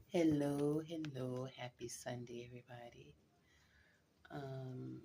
Hello, hello, happy Sunday, everybody. Um,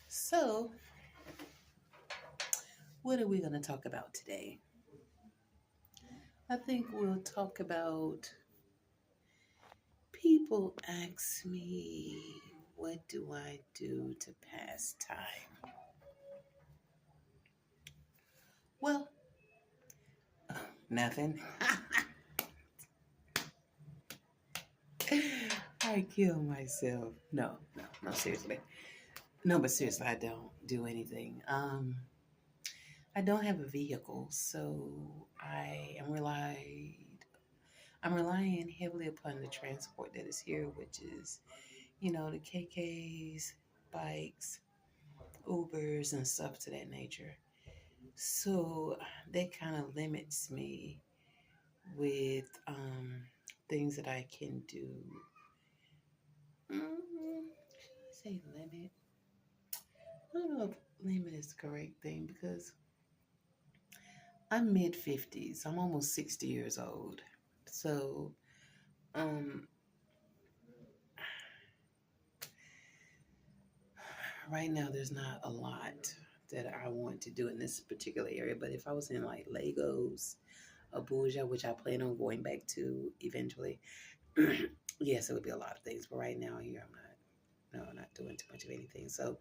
so, what are we going to talk about today? I think we'll talk about people ask me, what do I do to pass time? Well, nothing. I kill myself. No, seriously. No, but seriously, I don't do anything. I don't have a vehicle, so I'm relying heavily upon the transport that is here, which is, the KKs, bikes, Ubers, and stuff to that nature. So that kind of limits me with things that I can do. Should I say limit? I don't know if limit is the correct thing because I'm mid 50s. I'm almost 60 years old. So um, right now there's not a lot that I want to do in this particular area. But if I was in like Lagos, Abuja, which I plan on going back to eventually, yes, it would be a lot of things. But right now here, I'm not doing too much of anything. So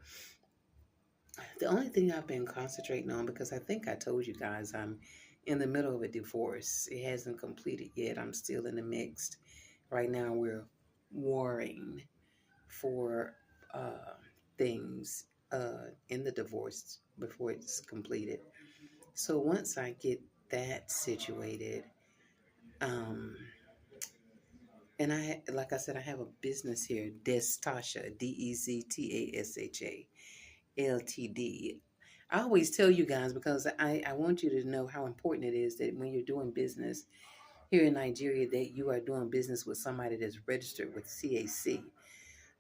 the only thing I've been concentrating on, because I think I told you guys I'm in the middle of a divorce. It hasn't completed yet. I'm still in the mix. Right now, we're warring for uh, things in the divorce before it's completed. So once I get that situated, um, and like I said, I have a business here, Destasha, Deztasha Ltd. I always tell you guys because I want you to know how important it is that when you're doing business here in Nigeria, that you are doing business with somebody that's registered with CAC.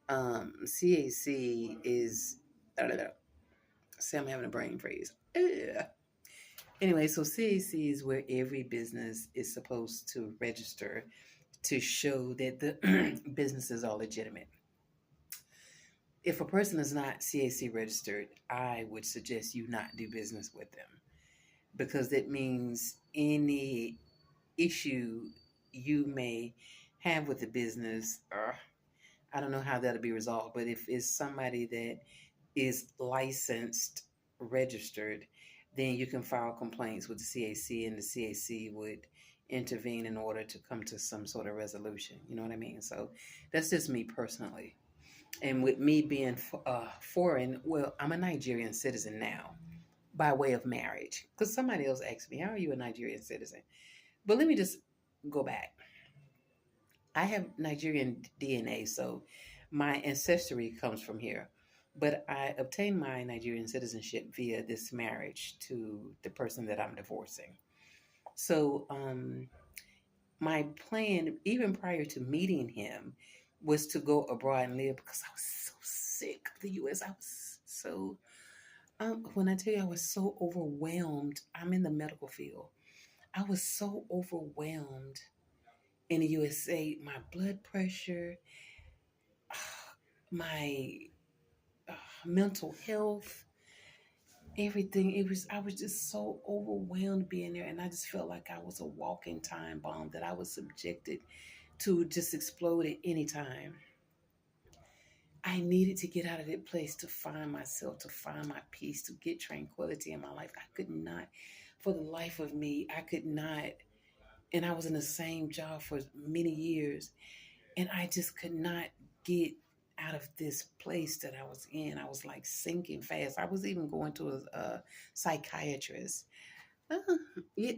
CAC is, I don't know, say I'm having a brain freeze. Ugh. Anyway, so CAC is where every business is supposed to register to show that the businesses are legitimate. If a person is not CAC registered, I would suggest you not do business with them because that means any issue you may have with the business, I don't know how that'll be resolved, but if it's somebody that is licensed, registered, then you can file complaints with the CAC and the CAC would intervene in order to come to some sort of resolution. You know what I mean? So that's just me personally. And with me being foreign, well, I'm a Nigerian citizen now by way of marriage. Because somebody else asked me, how are you a Nigerian citizen? But let me just go back. I have Nigerian DNA, so my ancestry comes from here. But I obtained my Nigerian citizenship via this marriage to the person that I'm divorcing. So my plan, even prior to meeting him, was to go abroad and live because I was so sick of the U.S. I was so when I tell you I was so overwhelmed. I'm in the medical field. I was so overwhelmed in the USA. My blood pressure, my uh, mental health, everything. I was just so overwhelmed being there, and I just felt like I was a walking time bomb that I was subjected to just explode at any time. I needed to get out of that place to find myself, to find my peace, to get tranquility in my life. I could not, for the life of me, I could not. And I was in the same job for many years, and I just could not get out of this place that I was in. I was like sinking fast. I was even going to a psychiatrist. Uh, yeah,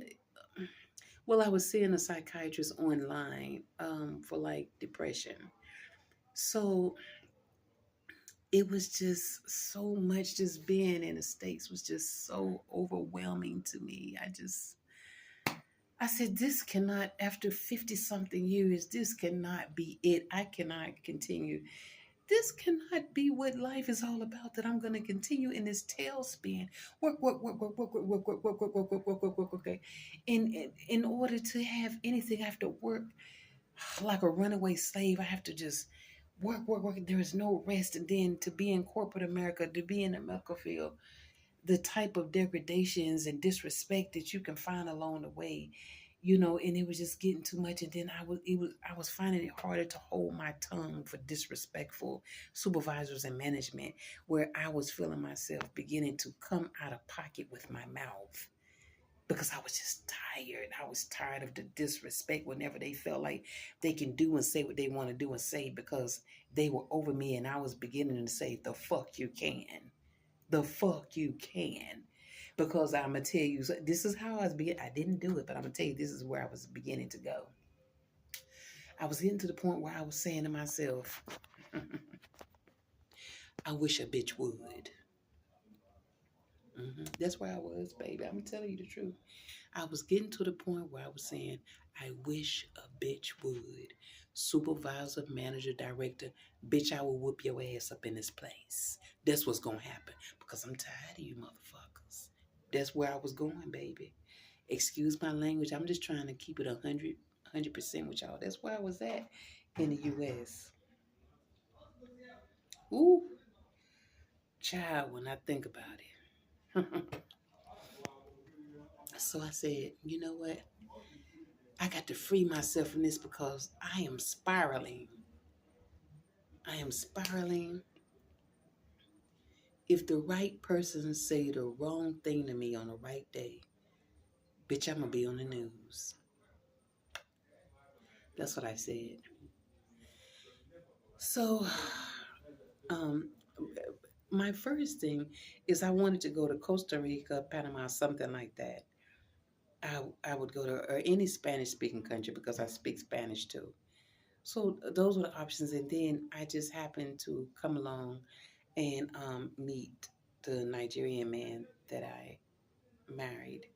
well, I was seeing a psychiatrist online for like depression. So it was just so much, just being in the States was just so overwhelming to me. I said, this after 50 something years, this cannot be it. I cannot continue This cannot be what life is all about. That I'm going to continue in this tailspin, work. Okay, in order to have anything, I have to work like a runaway slave. I have to just work. There is no rest, and then to be in corporate America, to be in the medical field, the type of degradations and disrespect that you can find along the way, and it was just getting too much. And then I was finding it harder to hold my tongue for disrespectful supervisors and management, where I was feeling myself beginning to come out of pocket with my mouth because I was just tired. I was tired of the disrespect whenever they felt like they can do and say what they want to do and say because they were over me, and I was beginning to say, the fuck you can. The fuck you can. Because I'm going to tell you, this is how I was beginning. I didn't do it, but I'm going to tell you, this is where I was beginning to go. I was getting to the point where I was saying to myself, I wish a bitch would. That's where I was, baby. I'm telling you the truth. I was getting to the point where I was saying, I wish a bitch would. Supervisor, manager, director, bitch, I will whoop your ass up in this place. That's what's going to happen because I'm tired of you motherfuckers. That's where I was going, baby. Excuse my language. I'm just trying to keep it 100% with y'all. That's where I was at in the U.S. Ooh, child, when I think about it. So I said, you know what? I got to free myself from this because I am spiraling. I am spiraling. If the right person say the wrong thing to me on the right day, bitch, I'm going to be on the news. That's what I said. So, my first thing is I wanted to go to Costa Rica, Panama, something like that. I would go to or any Spanish speaking country because I speak Spanish too. So those were the options. And then I just happened to come along and meet the Nigerian man that I married.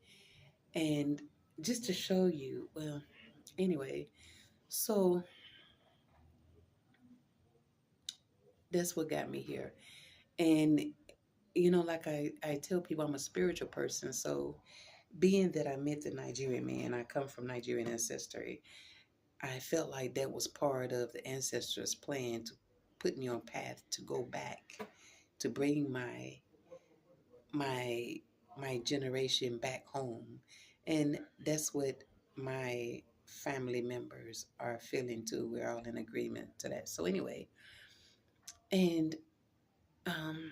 And just to show you, well, anyway, so that's what got me here. And, like I tell people, I'm a spiritual person. So being that I met the Nigerian man, I come from Nigerian ancestry, I felt like that was part of the ancestors' plan to put me on path to go back to bring my my generation back home. And that's what my family members are feeling too. We're all in agreement to that. So anyway, and um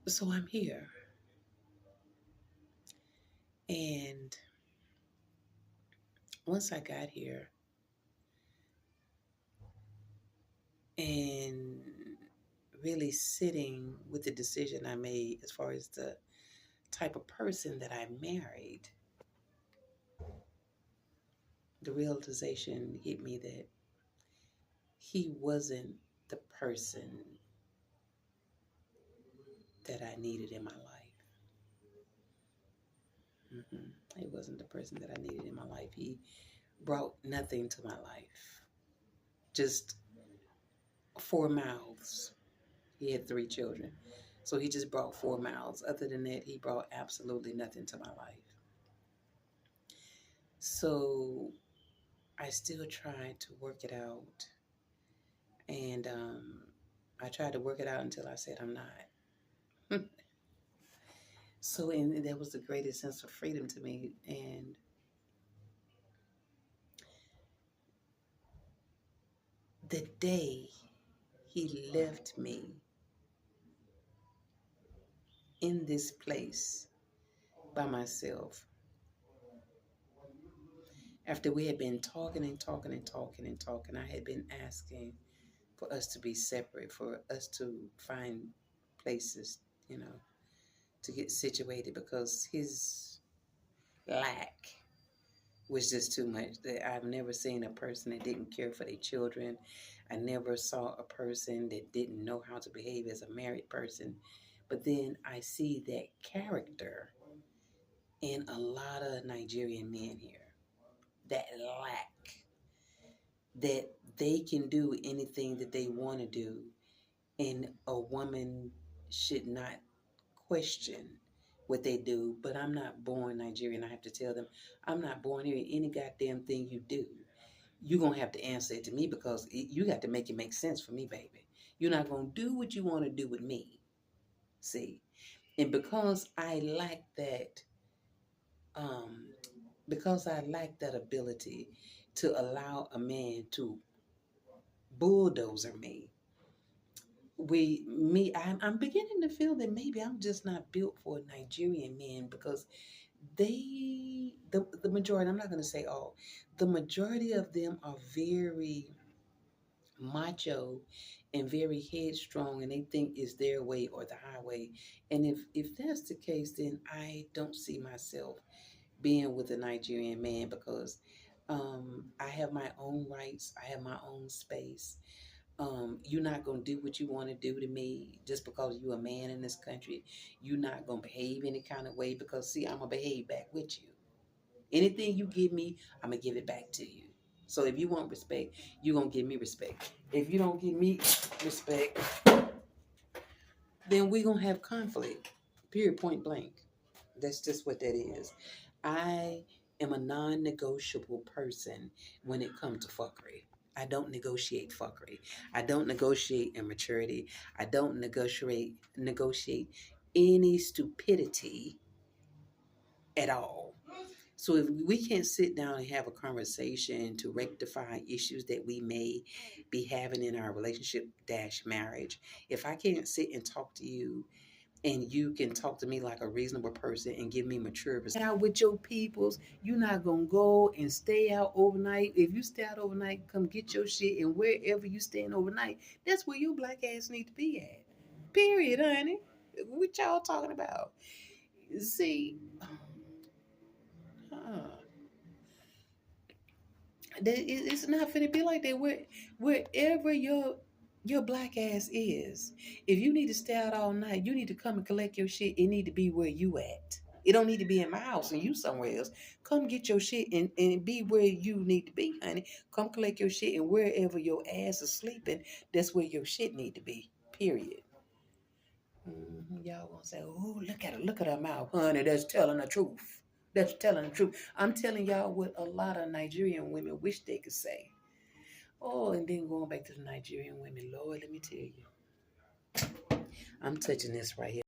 so I'm here. And once I got here and really sitting with the decision I made as far as the type of person that I married, the realization hit me that he wasn't the person that I needed in my life. He wasn't the person that I needed in my life. He brought nothing to my life. Just four mouths. He had three children. So he just brought four mouths. Other than that, he brought absolutely nothing to my life. So I still tried to work it out. And I tried to work it out until I said I'm not. So, and that was the greatest sense of freedom to me. And the day he left me in this place by myself, after we had been talking and talking and talking and talking, I had been asking for us to be separate, for us to find places, to get situated because his lack was just too much. That I've never seen a person that didn't care for their children. I never saw a person that didn't know how to behave as a married person. But then I see that character in a lot of Nigerian men here. That lack, that they can do anything that they want to do, and a woman should not question what they do. But I'm not born Nigerian. I have to tell them, I'm not born here. Any goddamn thing you do, you're going to have to answer it to me, because you got to make it make sense for me, baby. You're not going to do what you want to do with me. See? And um, because I lack that ability to allow a man to bulldozer me, I'm beginning to feel that maybe I'm just not built for Nigerian men, because the majority, I'm not going to say all, the majority of them are very macho and very headstrong, and they think it's their way or the highway. And if that's the case, then I don't see myself being with a Nigerian man, because I have my own rights, I have my own space. You're not gonna do what you want to do to me just because you're a man in this country. You're not gonna behave any kind of way, because see, I'm gonna behave back with you. Anything you give me, I'm gonna give it back to you. So if you want respect, you're gonna give me respect. If you don't give me respect, then we're gonna have conflict. Period, point blank. That's just what that is. I am a non-negotiable person when it comes to fuckery. I don't negotiate fuckery. I don't negotiate immaturity. I don't negotiate any stupidity at all. So if we can't sit down and have a conversation to rectify issues that we may be having in our relationship dash marriage, if I can't sit and talk to you and you can talk to me like a reasonable person and give me mature respect out with your peoples, you're not gonna go and stay out overnight. If you stay out overnight, come get your shit, and wherever you staying overnight, that's where your black ass need to be at. Period, honey. What y'all talking about? See, uh, it's not finna be like that. Wherever your black ass is, if you need to stay out all night, you need to come and collect your shit. It need to be where you at. It don't need to be in my house and you somewhere else. Come get your shit and be where you need to be, honey. Come collect your shit, and wherever your ass is sleeping, that's where your shit need to be. Period. Y'all gonna say, "Oh, look at her mouth, honey. That's telling the truth. That's telling the truth." I'm telling y'all what a lot of Nigerian women wish they could say. Oh, and then going back to the Nigerian women, Lord, let me tell you, I'm touching this right here.